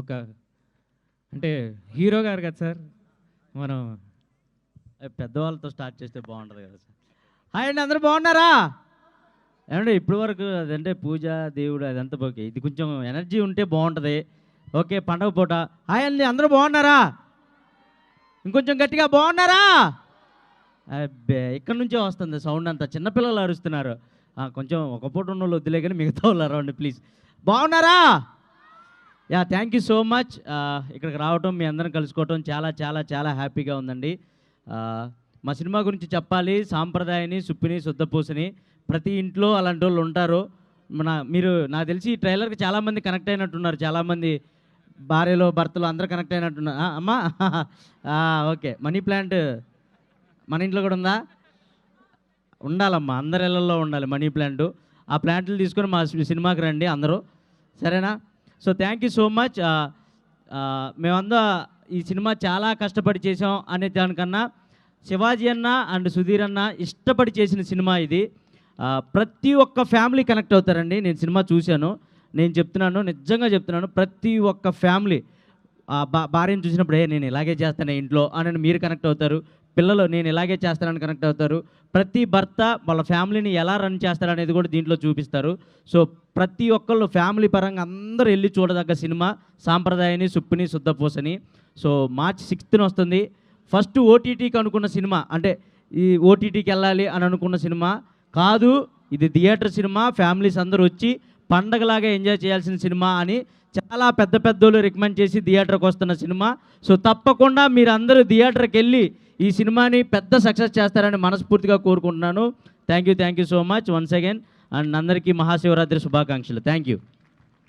ఒక అంటే హీరో గారు కదా సార్, మనం పెద్దవాళ్ళతో స్టార్ట్ చేస్తే బాగుంటుంది కదా సార్. హాయ్ అండి, అందరూ బాగున్నారా? ఏమంటే ఇప్పటి వరకు అదంటే పూజ దేవుడు అదంతా ఓకే, ఇది కొంచెం ఎనర్జీ ఉంటే బాగుంటుంది. ఓకే, పండగ పూట హాయ్ అండి, అందరూ బాగున్నారా? ఇంకొంచెం గట్టిగా బాగున్నారా? అబ్బే, ఇక్కడ నుంచే వస్తుంది సౌండ్ అంతా, చిన్నపిల్లలు అరుస్తున్నారు. కొంచెం ఒక పూట ఉన్న వాళ్ళు వద్దులే కానీ మిగతా వాళ్ళు అరవండి ప్లీజ్. బాగున్నారా? Yeah, thank you so much. ఇక్కడికి రావటం, మీ అందరం కలుసుకోవటం చాలా చాలా చాలా హ్యాపీగా ఉందండి. మా సినిమా గురించి చెప్పాలి. సాంప్రదాయని, సుప్పిని, శుద్ధపూసని ప్రతి ఇంట్లో అలాంటి వాళ్ళు ఉంటారు. మీరు నాకు తెలిసి ఈ ట్రైలర్కి చాలామంది కనెక్ట్ అయినట్టున్నారు. చాలామంది భార్యలో భర్తలు అందరూ కనెక్ట్ అయినట్టున్నారు. అమ్మా ఓకే, మనీ ప్లాంట్ మన ఇంట్లో కూడా ఉందా? ఉండాలమ్మా, అందరి ఇళ్ళల్లో ఉండాలి మనీ ప్లాంట్. ఆ ప్లాంట్లు తీసుకొని మా సినిమాకి రండి అందరూ, సరేనా? So thank you so much. మేమంతా ఈ సినిమా చాలా కష్టపడి చేసాం అనే దానికన్నా శివాజీ అన్న అండ్ సుధీర్ అన్న ఇష్టపడి చేసిన సినిమా ఇది. ప్రతి ఒక్క ఫ్యామిలీ కనెక్ట్ అవుతారండి. నేను సినిమా చూశాను, నేను చెప్తున్నాను, నిజంగా చెప్తున్నాను, ప్రతి ఒక్క ఫ్యామిలీ భార్యను చూసినప్పుడు నేను ఇలాగే చేస్తాను ఇంట్లో అని మీరు కనెక్ట్ అవుతారు. పిల్లలు నేను ఇలాగే చేస్తానని కనెక్ట్ అవుతారు. ప్రతి భర్త వాళ్ళ ఫ్యామిలీని ఎలా రన్ చేస్తారనేది కూడా దీంట్లో చూపిస్తారు. సో ప్రతి ఒక్కళ్ళు ఫ్యామిలీ పరంగా అందరూ వెళ్ళి చూడదగ్గ సినిమా సాంప్రదాయని, సుప్పిని, శుద్ధపూసని. సో March 6th వస్తుంది. ఫస్ట్ ఓటీటీకి అనుకున్న సినిమా, అంటే ఈ ఓటీటీకి వెళ్ళాలి అని అనుకున్న సినిమా కాదు, ఇది థియేటర్ సినిమా, ఫ్యామిలీస్ అందరూ వచ్చి పండగలాగా ఎంజాయ్ చేయాల్సిన సినిమా అని చాలా పెద్ద పెద్దోళ్ళు రికమెండ్ చేసి థియేటర్కి వస్తున్న సినిమా. సో తప్పకుండా మీరు అందరూ థియేటర్కి వెళ్ళి ఈ సినిమాని పెద్ద సక్సెస్ చేస్తారని మనస్ఫూర్తిగా కోరుకుంటున్నాను. Thank you so much once again. And అందరికీ మహాశివరాత్రి శుభాకాంక్షలు. Thank you.